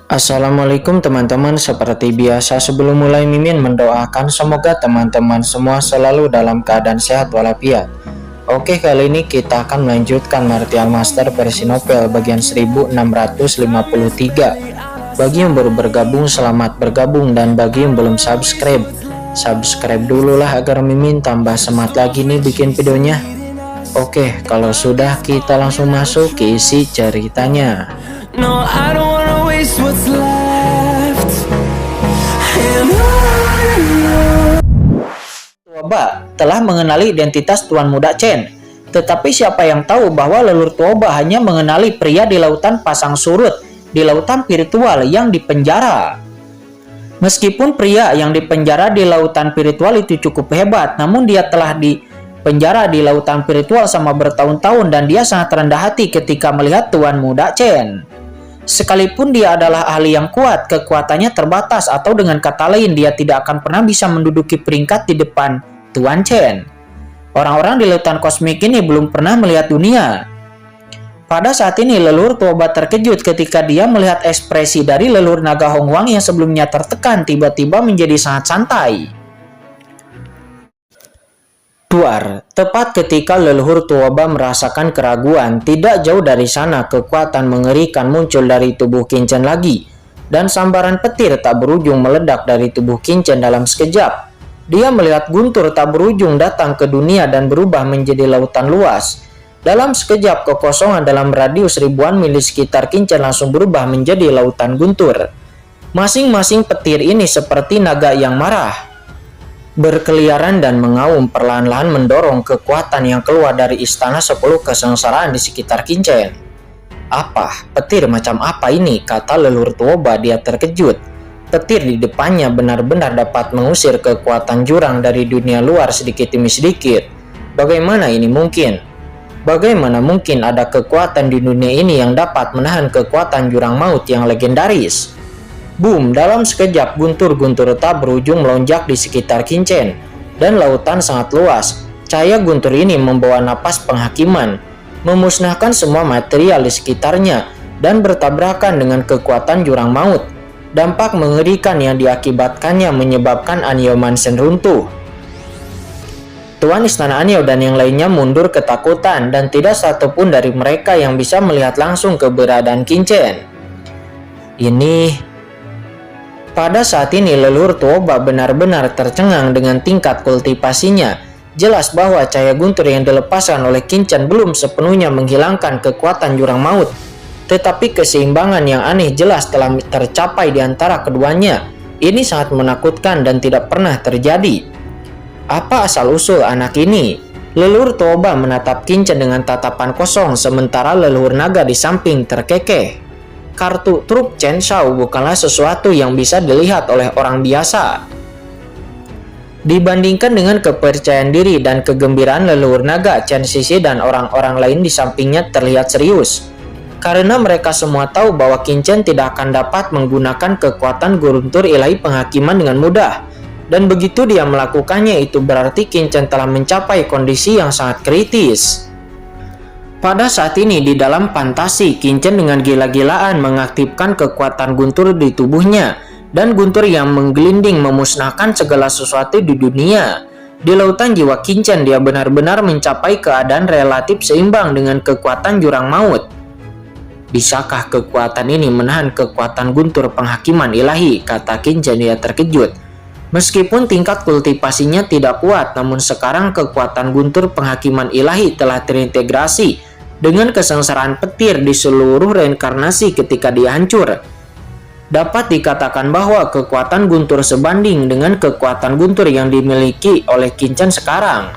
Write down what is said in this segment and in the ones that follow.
Assalamualaikum teman-teman, seperti biasa sebelum mulai Mimin mendoakan semoga teman-teman semua selalu dalam keadaan sehat walafiat. Oke, kali ini kita akan melanjutkan Martial Master versi novel bagian 1653. Bagi yang baru bergabung, selamat bergabung, dan bagi yang belum subscribe dulu lah agar Mimin tambah semangat lagi nih bikin videonya. Oke, kalau sudah kita langsung masuk ke isi ceritanya. No, I don't wanna waste what's left. Tuoba telah mengenali identitas Tuan Muda Chen, tetapi siapa yang tahu bahwa leluhur Tuoba hanya mengenali pria di lautan pasang surut, di lautan virtual yang dipenjara. Meskipun pria yang dipenjara di lautan virtual itu cukup hebat, namun dia telah dipenjara di lautan virtual sama bertahun-tahun dan dia sangat rendah hati ketika melihat Tuan Muda Chen. Sekalipun dia adalah ahli yang kuat, kekuatannya terbatas, atau dengan kata lain dia tidak akan pernah bisa menduduki peringkat di depan Tuan Chen. Orang-orang di lautan kosmik ini belum pernah melihat dunia. Pada saat ini leluhur Tuoba terkejut ketika dia melihat ekspresi dari leluhur naga Honghuang yang sebelumnya tertekan tiba-tiba menjadi sangat santai. Duar, tepat ketika leluhur Tuoba merasakan keraguan, tidak jauh dari sana kekuatan mengerikan muncul dari tubuh Qin Chen lagi, dan sambaran petir tak berujung meledak dari tubuh Qin Chen dalam sekejap. Dia melihat guntur tak berujung datang ke dunia dan berubah menjadi lautan luas. Dalam sekejap, kekosongan dalam radius ribuan mil di sekitar Qin Chen langsung berubah menjadi lautan guntur. Masing-masing petir ini seperti naga yang marah, berkeliaran dan mengaum perlahan-lahan mendorong kekuatan yang keluar dari istana 10 kesengsaraan di sekitar Qin Chen. Apa? Petir macam apa ini? Kata leluhur Tuoba. Dia terkejut. Petir di depannya benar-benar dapat mengusir kekuatan jurang dari dunia luar sedikit demi sedikit. Bagaimana ini mungkin? Bagaimana mungkin ada kekuatan di dunia ini yang dapat menahan kekuatan jurang maut yang legendaris? Boom, dalam sekejap guntur-guntur tak berujung melonjak di sekitar Qin Chen, dan lautan sangat luas. Cahaya guntur ini membawa napas penghakiman, memusnahkan semua material di sekitarnya, dan bertabrakan dengan kekuatan jurang maut. Dampak mengerikan yang diakibatkannya menyebabkan Anyao Mansion runtuh. Tuan Istana Anyao dan yang lainnya mundur ketakutan, dan tidak satupun dari mereka yang bisa melihat langsung keberadaan Qin Chen. Pada saat ini leluhur Tuoba benar-benar tercengang dengan tingkat kultivasinya. Jelas bahwa cahaya guntur yang dilepaskan oleh Qin Chen belum sepenuhnya menghilangkan kekuatan jurang maut, tetapi keseimbangan yang aneh jelas telah tercapai di antara keduanya. Ini sangat menakutkan dan tidak pernah terjadi. Apa asal-usul anak ini? Leluhur Tuoba menatap Qin Chen dengan tatapan kosong, sementara leluhur naga di samping terkekeh. Kartu truk Chen Shao bukanlah sesuatu yang bisa dilihat oleh orang biasa. Dibandingkan dengan kepercayaan diri dan kegembiraan leluhur naga, Chen Sisi dan orang-orang lain di sampingnya terlihat serius. Karena mereka semua tahu bahwa Qin Chen tidak akan dapat menggunakan kekuatan guntur ilahi penghakiman dengan mudah. Dan begitu dia melakukannya, itu berarti Qin Chen telah mencapai kondisi yang sangat kritis. Pada saat ini di dalam fantasi, Qin Chen dengan gila-gilaan mengaktifkan kekuatan guntur di tubuhnya, dan guntur yang menggelinding memusnahkan segala sesuatu di dunia. Di lautan jiwa Qin Chen dia benar-benar mencapai keadaan relatif seimbang dengan kekuatan jurang maut. Bisakah kekuatan ini menahan kekuatan guntur penghakiman ilahi? Kata Qin Chen. Dia terkejut. Meskipun tingkat kultivasinya tidak kuat, namun sekarang kekuatan guntur penghakiman ilahi telah terintegrasi dengan kesengsaraan petir di seluruh reinkarnasi ketika dia hancur. Dapat dikatakan bahwa kekuatan guntur sebanding dengan kekuatan guntur yang dimiliki oleh Qin Chen sekarang.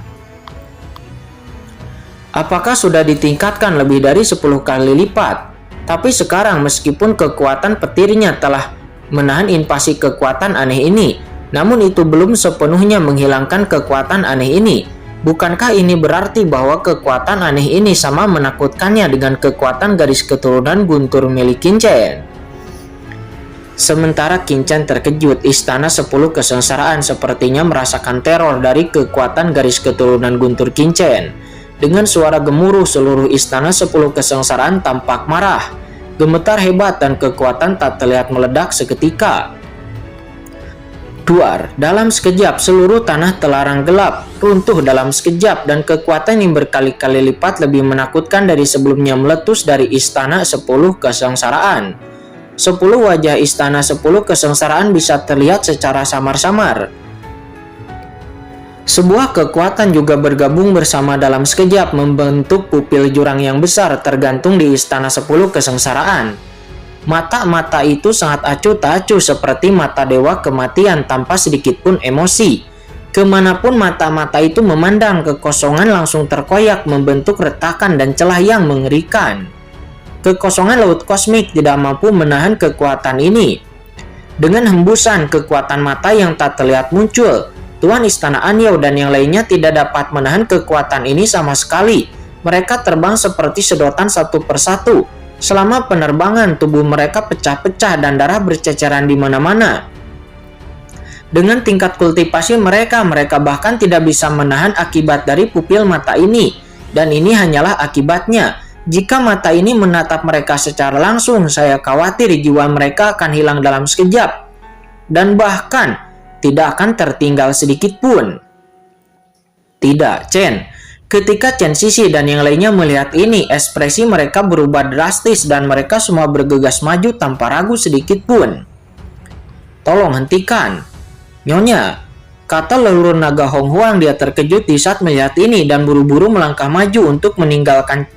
Apakah sudah ditingkatkan lebih dari 10 kali lipat? Tapi sekarang meskipun kekuatan petirnya telah menahan invasi kekuatan aneh ini, namun itu belum sepenuhnya menghilangkan kekuatan aneh ini. Bukankah ini berarti bahwa kekuatan aneh ini sama menakutkannya dengan kekuatan garis keturunan guntur milik Qin Chen? Sementara Qin Chen terkejut, istana 10 kesengsaraan sepertinya merasakan teror dari kekuatan garis keturunan guntur Qin Chen. Dengan suara gemuruh, seluruh istana 10 kesengsaraan tampak marah. gemetar hebat dan kekuatan tak terlihat meledak seketika. Duar, dalam sekejap seluruh tanah telarang gelap, runtuh dalam sekejap, dan kekuatan yang berkali-kali lipat lebih menakutkan dari sebelumnya meletus dari istana 10 kesengsaraan. 10 wajah istana 10 kesengsaraan bisa terlihat secara samar-samar. Sebuah kekuatan juga bergabung bersama dalam sekejap membentuk pupil jurang yang besar tergantung di istana 10 kesengsaraan. Mata-mata itu sangat acuh tak acuh seperti mata dewa kematian tanpa sedikit pun emosi. Kemanapun mata-mata itu memandang, kekosongan langsung terkoyak membentuk retakan dan celah yang mengerikan. Kekosongan laut kosmik tidak mampu menahan kekuatan ini. Dengan hembusan kekuatan mata yang tak terlihat muncul, Tuan Istana Anyao dan yang lainnya tidak dapat menahan kekuatan ini sama sekali. Mereka terbang seperti sedotan satu persatu. Selama penerbangan, tubuh mereka pecah-pecah dan darah berceceran di mana-mana. Dengan tingkat kultivasi mereka bahkan tidak bisa menahan akibat dari pupil mata ini. Dan ini hanyalah akibatnya. Jika mata ini menatap mereka secara langsung, saya khawatir jiwa mereka akan hilang dalam sekejap. Dan bahkan tidak akan tertinggal sedikit pun. Tidak, Chen. Ketika Chen Sisi dan yang lainnya melihat ini, ekspresi mereka berubah drastis dan mereka semua bergegas maju tanpa ragu sedikit pun. Tolong hentikan. Nyonya, kata leluhur naga Hong Huang. Dia terkejut di saat melihat ini dan buru-buru melangkah maju untuk meninggalkan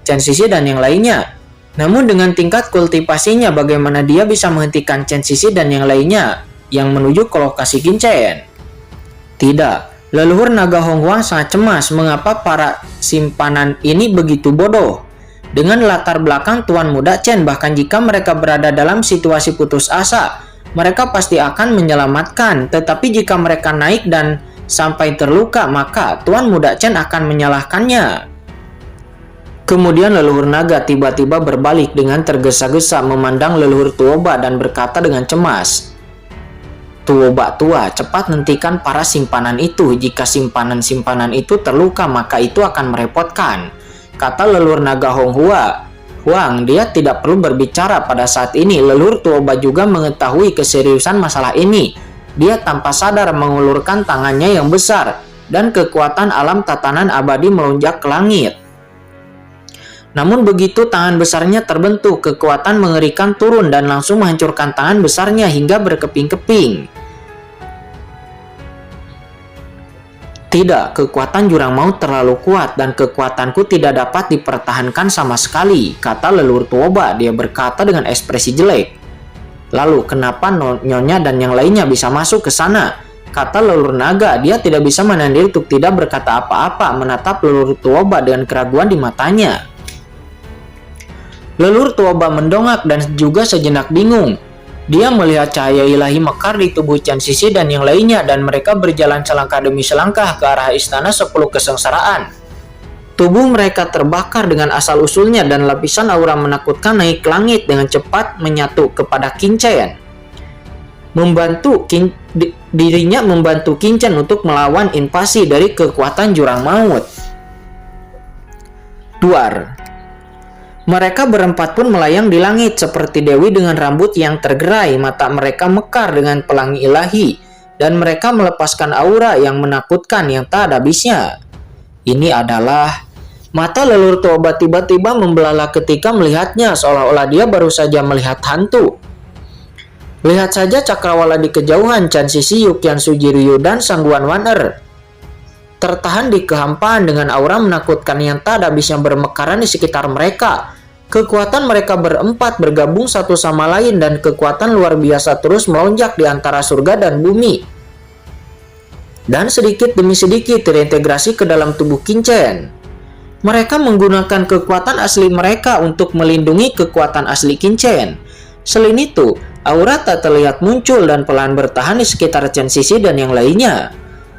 Chen Sisi dan yang lainnya. Namun dengan tingkat kultivasinya, bagaimana dia bisa menghentikan Chen Sisi dan yang lainnya yang menuju ke lokasi Qinchen? Tidak, leluhur naga Hong Huang sangat cemas mengapa para simpanan ini begitu bodoh. Dengan latar belakang Tuan Muda Chen, bahkan jika mereka berada dalam situasi putus asa, mereka pasti akan menyelamatkan. Tetapi jika mereka naik dan sampai terluka, maka Tuan Muda Chen akan menyalahkannya. Kemudian leluhur naga tiba-tiba berbalik dengan tergesa-gesa memandang leluhur Tuoba dan berkata dengan cemas, "Tuoba tua, cepat hentikan para simpanan itu. Jika simpanan-simpanan itu terluka, maka itu akan merepotkan," kata leluhur naga Hong Huang. Dia tidak perlu berbicara pada saat ini. Leluhur Tuoba juga mengetahui keseriusan masalah ini. Dia tanpa sadar mengulurkan tangannya yang besar dan kekuatan alam tatanan abadi melonjak ke langit. Namun begitu tangan besarnya terbentuk, kekuatan mengerikan turun dan langsung menghancurkan tangan besarnya hingga berkeping-keping. Tidak, kekuatan jurang maut terlalu kuat dan kekuatanku tidak dapat dipertahankan sama sekali, kata leluhur Tuoba. Dia berkata dengan ekspresi jelek. Lalu kenapa Nyonya dan yang lainnya bisa masuk ke sana? Kata leluhur naga. Dia tidak bisa menahan diri untuk tidak berkata apa-apa, menatap leluhur Tuoba dengan keraguan di matanya. Leluhur Tuoba mendongak dan juga sejenak bingung. Dia melihat cahaya ilahi mekar di tubuh Chen Sisi dan yang lainnya, dan mereka berjalan selangkah demi selangkah ke arah istana 10 kesengsaraan. Tubuh mereka terbakar dengan asal-usulnya dan lapisan aura menakutkan naik ke langit dengan cepat menyatu kepada Qinchen. Dirinya membantu Qinchen untuk melawan invasi dari kekuatan jurang maut. Duar. Mereka berempat pun melayang di langit seperti dewi dengan rambut yang tergerai. Mata mereka mekar dengan pelangi ilahi dan mereka melepaskan aura yang menakutkan yang tak ada habisnya. Ini adalah mata leluhur Tuoba tiba-tiba membelalak ketika melihatnya, seolah-olah dia baru saja melihat hantu. Lihat saja cakrawala di kejauhan, Chen Sisi, Yukian Sujiryu dan Sangguan Waner tertahan di kehampaan dengan aura menakutkan yang tak ada habisnya bermekaran di sekitar mereka. Kekuatan mereka berempat bergabung satu sama lain dan kekuatan luar biasa terus melonjak di antara surga dan bumi. Dan sedikit demi sedikit terintegrasi ke dalam tubuh Qinchen. Mereka menggunakan kekuatan asli mereka untuk melindungi kekuatan asli Qinchen. Selain itu, aura tak terlihat muncul dan pelan bertahan di sekitar Chen Sisi dan yang lainnya.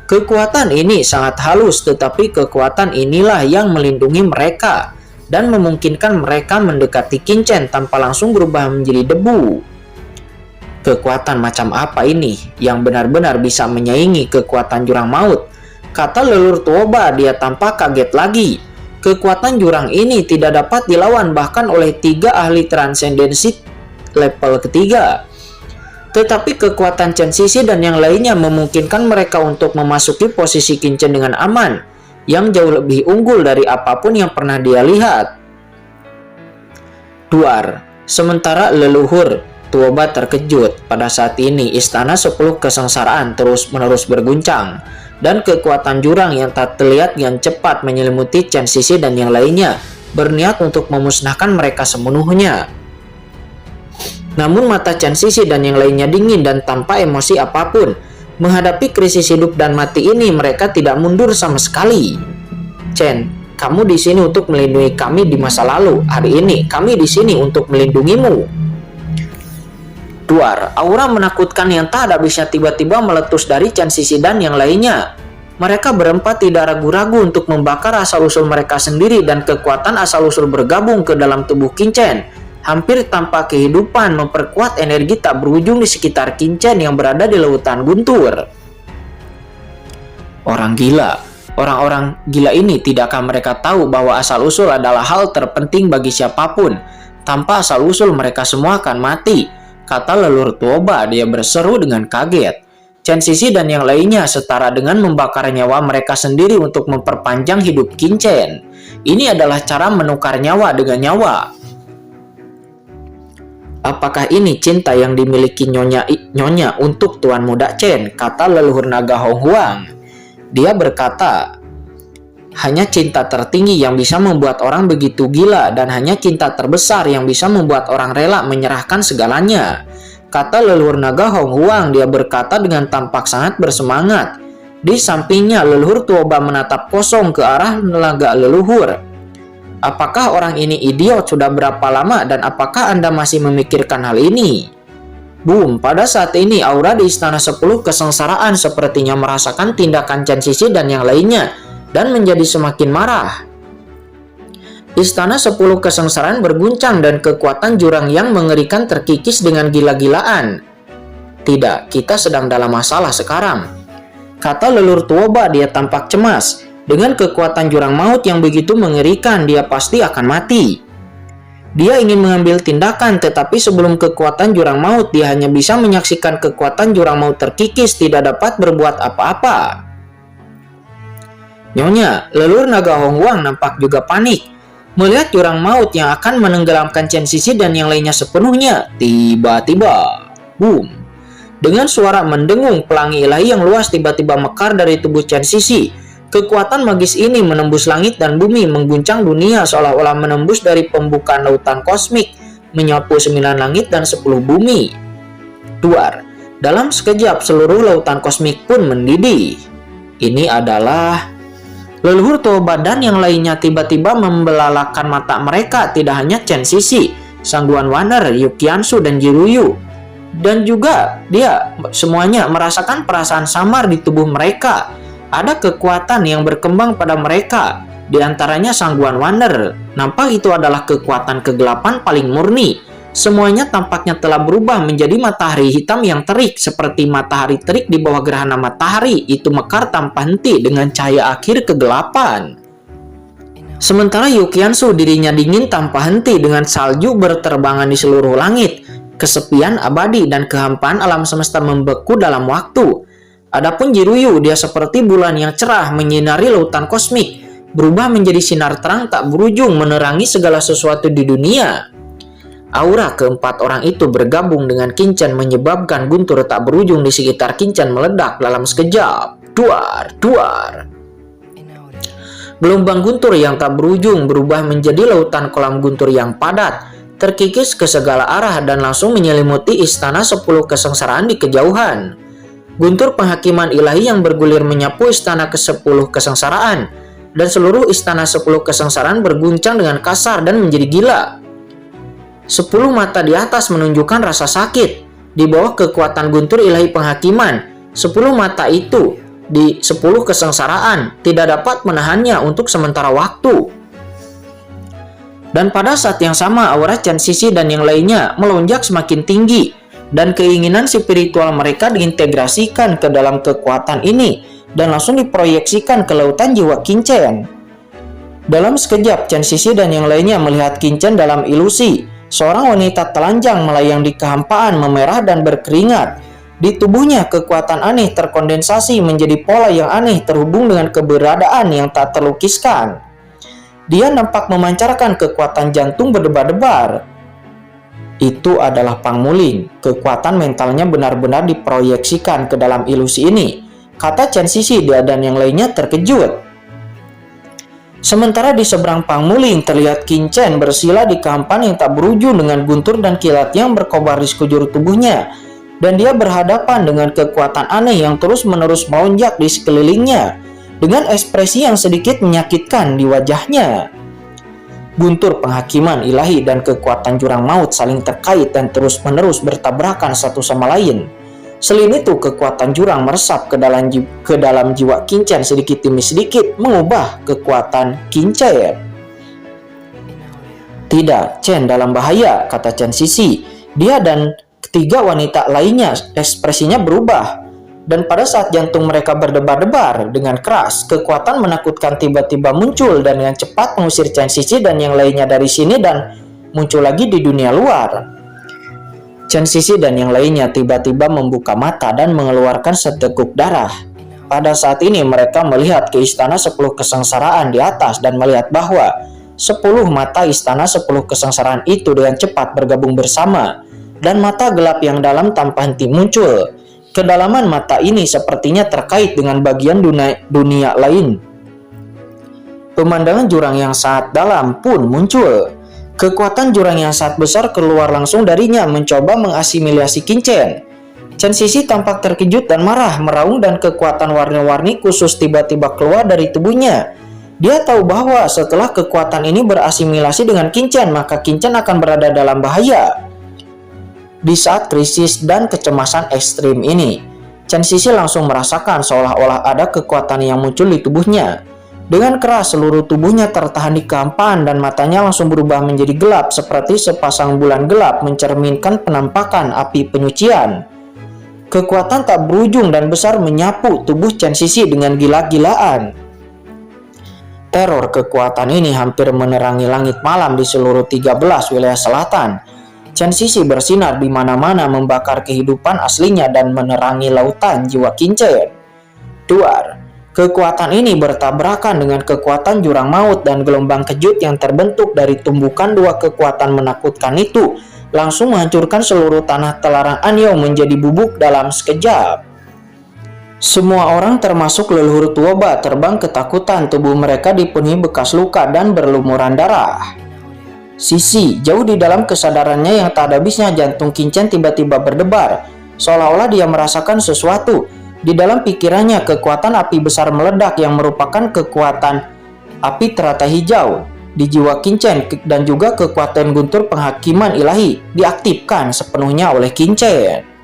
Kekuatan ini sangat halus, tetapi kekuatan inilah yang melindungi mereka dan memungkinkan mereka mendekati Qinchen tanpa langsung berubah menjadi debu. Kekuatan macam apa ini yang benar-benar bisa menyaingi kekuatan jurang maut? Kata leluhur Tuoba. Dia tampak kaget lagi. Kekuatan jurang ini tidak dapat dilawan bahkan oleh 3 ahli transendensi level ketiga. Tetapi kekuatan Chen Sisi dan yang lainnya memungkinkan mereka untuk memasuki posisi Qin Chen dengan aman, yang jauh lebih unggul dari apapun yang pernah dia lihat. Duar. Sementara leluhur Tuoba terkejut, pada saat ini istana 10 kesengsaraan terus-menerus berguncang, dan kekuatan jurang yang tak terlihat yang cepat menyelimuti Chen Sisi dan yang lainnya, berniat untuk memusnahkan mereka sepenuhnya. Namun mata Chen Sisi dan yang lainnya dingin dan tanpa emosi apapun. Menghadapi krisis hidup dan mati ini, mereka tidak mundur sama sekali. Chen, kamu di sini untuk melindungi kami di masa lalu. Hari ini kami di sini untuk melindungimu. Duar, aura menakutkan yang tak ada bisa tiba-tiba meletus dari Chen Sisi dan yang lainnya. Mereka berempat tidak ragu-ragu untuk membakar asal-usul mereka sendiri dan kekuatan asal-usul bergabung ke dalam tubuh Qin Chen. Hampir tanpa kehidupan, memperkuat energi tak berujung di sekitar Qin Chen yang berada di lautan guntur. Orang gila. Orang-orang gila ini, tidakkah mereka tahu bahwa asal-usul adalah hal terpenting bagi siapapun? Tanpa asal-usul mereka semua akan mati, kata leluhur Tuoba. Dia berseru dengan kaget. Chen Sisi dan yang lainnya setara dengan membakar nyawa mereka sendiri untuk memperpanjang hidup Qin Chen. Ini adalah cara menukar nyawa dengan nyawa. Apakah ini cinta yang dimiliki nyonya untuk Tuan Muda Chen? Kata leluhur naga Hong Huang. Dia berkata, hanya cinta tertinggi yang bisa membuat orang begitu gila, dan hanya cinta terbesar yang bisa membuat orang rela menyerahkan segalanya. Kata leluhur naga Hong Huang. Dia berkata dengan tampak sangat bersemangat. Di sampingnya leluhur Tuoba menatap kosong ke arah naga leluhur. Apakah orang ini idiot? Sudah berapa lama dan apakah Anda masih memikirkan hal ini? Boom, pada saat ini aura di istana 10 kesengsaraan sepertinya merasakan tindakan Chen Sisi dan yang lainnya dan menjadi semakin marah. Istana 10 kesengsaraan berguncang dan kekuatan jurang yang mengerikan terkikis dengan gila-gilaan. Tidak, kita sedang dalam masalah sekarang, kata leluhur Tuoba. Dia tampak cemas. Dengan kekuatan jurang maut yang begitu mengerikan, dia pasti akan mati. Dia ingin mengambil tindakan, tetapi sebelum kekuatan jurang maut, dia hanya bisa menyaksikan kekuatan jurang maut terkikis, tidak dapat berbuat apa-apa. Nyonya, leluhur naga Hong Huang nampak juga panik melihat jurang maut yang akan menenggelamkan Chen Sisi dan yang lainnya sepenuhnya. Tiba-tiba, boom! Dengan suara mendengung, pelangi ilahi yang luas tiba-tiba mekar dari tubuh Chen Sisi. Kekuatan magis ini menembus langit dan bumi, mengguncang dunia seolah-olah menembus dari pembukaan lautan kosmik, menyapu 9 langit dan 10 bumi. Duar, dalam sekejap seluruh lautan kosmik pun mendidih. Ini adalah leluhur Tuoba dan yang lainnya tiba-tiba membelalakan mata mereka. Tidak hanya Chen Sisi, Sang Duan Waner, Yu Qiansu dan Jiruyu, dan juga dia semuanya merasakan perasaan samar di tubuh mereka. Ada kekuatan yang berkembang pada mereka, di antaranya Sang Duan Waner. Nampak itu adalah kekuatan kegelapan paling murni. Semuanya tampaknya telah berubah menjadi matahari hitam yang terik, seperti matahari terik di bawah gerhana matahari. Itu mekar tanpa henti dengan cahaya akhir kegelapan. Sementara Yu Qiansu dirinya dingin tanpa henti dengan salju berterbangan di seluruh langit. Kesepian abadi dan kehampaan alam semesta membeku dalam waktu. Adapun Jiruyu, dia seperti bulan yang cerah menyinari lautan kosmik, berubah menjadi sinar terang tak berujung menerangi segala sesuatu di dunia. Aura keempat orang itu bergabung dengan Qin Chen menyebabkan guntur tak berujung di sekitar Qin Chen meledak dalam sekejap. Duar, duar. Gelombang guntur yang tak berujung berubah menjadi lautan kolam guntur yang padat, terkikis ke segala arah dan langsung menyelimuti istana 10 kesengsaraan di kejauhan. Guntur penghakiman ilahi yang bergulir menyapu istana ke-10 kesengsaraan, dan seluruh istana 10 kesengsaraan berguncang dengan kasar dan menjadi gila. 10 mata di atas menunjukkan rasa sakit. Di bawah kekuatan guntur ilahi penghakiman, 10 mata itu di 10 kesengsaraan tidak dapat menahannya untuk sementara waktu. Dan pada saat yang sama, aura Chen Sisi dan yang lainnya melonjak semakin tinggi, dan keinginan spiritual mereka diintegrasikan ke dalam kekuatan ini dan langsung diproyeksikan ke lautan jiwa Qin Chen. Dalam sekejap, Chen Sisi dan yang lainnya melihat Qin Chen dalam ilusi. Seorang wanita telanjang melayang di kehampaan, memerah dan berkeringat. Di tubuhnya, kekuatan aneh terkondensasi menjadi pola yang aneh terhubung dengan keberadaan yang tak terlukiskan. Dia nampak memancarkan kekuatan jantung berdebar-debar. Itu adalah Pang Muling. Kekuatan mentalnya benar-benar diproyeksikan ke dalam ilusi ini, kata Chen Sisi. Dia dan yang lainnya terkejut. Sementara di seberang Pang Muling terlihat Qin Chen bersila di kehampaan yang tak berujung dengan guntur dan kilat yang berkobar di sekujur tubuhnya, dan dia berhadapan dengan kekuatan aneh yang terus-menerus melonjak di sekelilingnya dengan ekspresi yang sedikit menyakitkan di wajahnya. Guntur penghakiman ilahi dan kekuatan jurang maut saling terkait dan terus-menerus bertabrakan satu sama lain. Selain itu, kekuatan jurang meresap ke dalam jiwa Qin Chen sedikit demi sedikit, mengubah kekuatan Qin Chen. Tidak, Chen dalam bahaya, kata Chen Sisi. Dia dan ketiga wanita lainnya ekspresinya berubah. Dan pada saat jantung mereka berdebar-debar dengan keras, kekuatan menakutkan tiba-tiba muncul dan dengan cepat mengusir Chen Sisi dan yang lainnya dari sini dan muncul lagi di dunia luar. Chen Sisi dan yang lainnya tiba-tiba membuka mata dan mengeluarkan seteguk darah. Pada saat ini mereka melihat ke istana 10 kesengsaraan di atas dan melihat bahwa 10 mata istana 10 kesengsaraan itu dengan cepat bergabung bersama, dan mata gelap yang dalam tanpa henti muncul. Kedalaman mata ini sepertinya terkait dengan bagian dunia lain. Pemandangan jurang yang sangat dalam pun muncul. Kekuatan jurang yang sangat besar keluar langsung darinya mencoba mengasimilasi Qin Chen. Chen Sisi tampak terkejut dan marah, meraung dan kekuatan warna-warni khusus tiba-tiba keluar dari tubuhnya. Dia tahu bahwa setelah kekuatan ini berasimilasi dengan Qin Chen, maka Qin Chen akan berada dalam bahaya. Di saat krisis dan kecemasan ekstrim ini, Chen Sisi langsung merasakan seolah-olah ada kekuatan yang muncul di tubuhnya. Dengan keras seluruh tubuhnya tertahan di kehampaan dan matanya langsung berubah menjadi gelap seperti sepasang bulan gelap mencerminkan penampakan api penyucian. Kekuatan tak berujung dan besar menyapu tubuh Chen Sisi dengan gila-gilaan. Teror kekuatan ini hampir menerangi langit malam di seluruh 13 wilayah selatan. Chen Sisi bersinar di mana-mana membakar kehidupan aslinya dan menerangi lautan jiwa Qin Chen. Duar. Kekuatan ini bertabrakan dengan kekuatan jurang maut dan gelombang kejut yang terbentuk dari tumbukan dua kekuatan menakutkan itu langsung menghancurkan seluruh tanah Telarang Anyou menjadi bubuk dalam sekejap. Semua orang termasuk leluhur Tuoba terbang ketakutan, tubuh mereka dipenuhi bekas luka dan berlumuran darah. Sisi, jauh di dalam kesadarannya yang tak ada habisnya, jantung Qin Chen tiba-tiba berdebar, seolah-olah dia merasakan sesuatu. Di dalam pikirannya, kekuatan api besar meledak yang merupakan kekuatan api teratai hijau di jiwa Qin Chen dan juga kekuatan guntur penghakiman ilahi diaktifkan sepenuhnya oleh Qin Chen.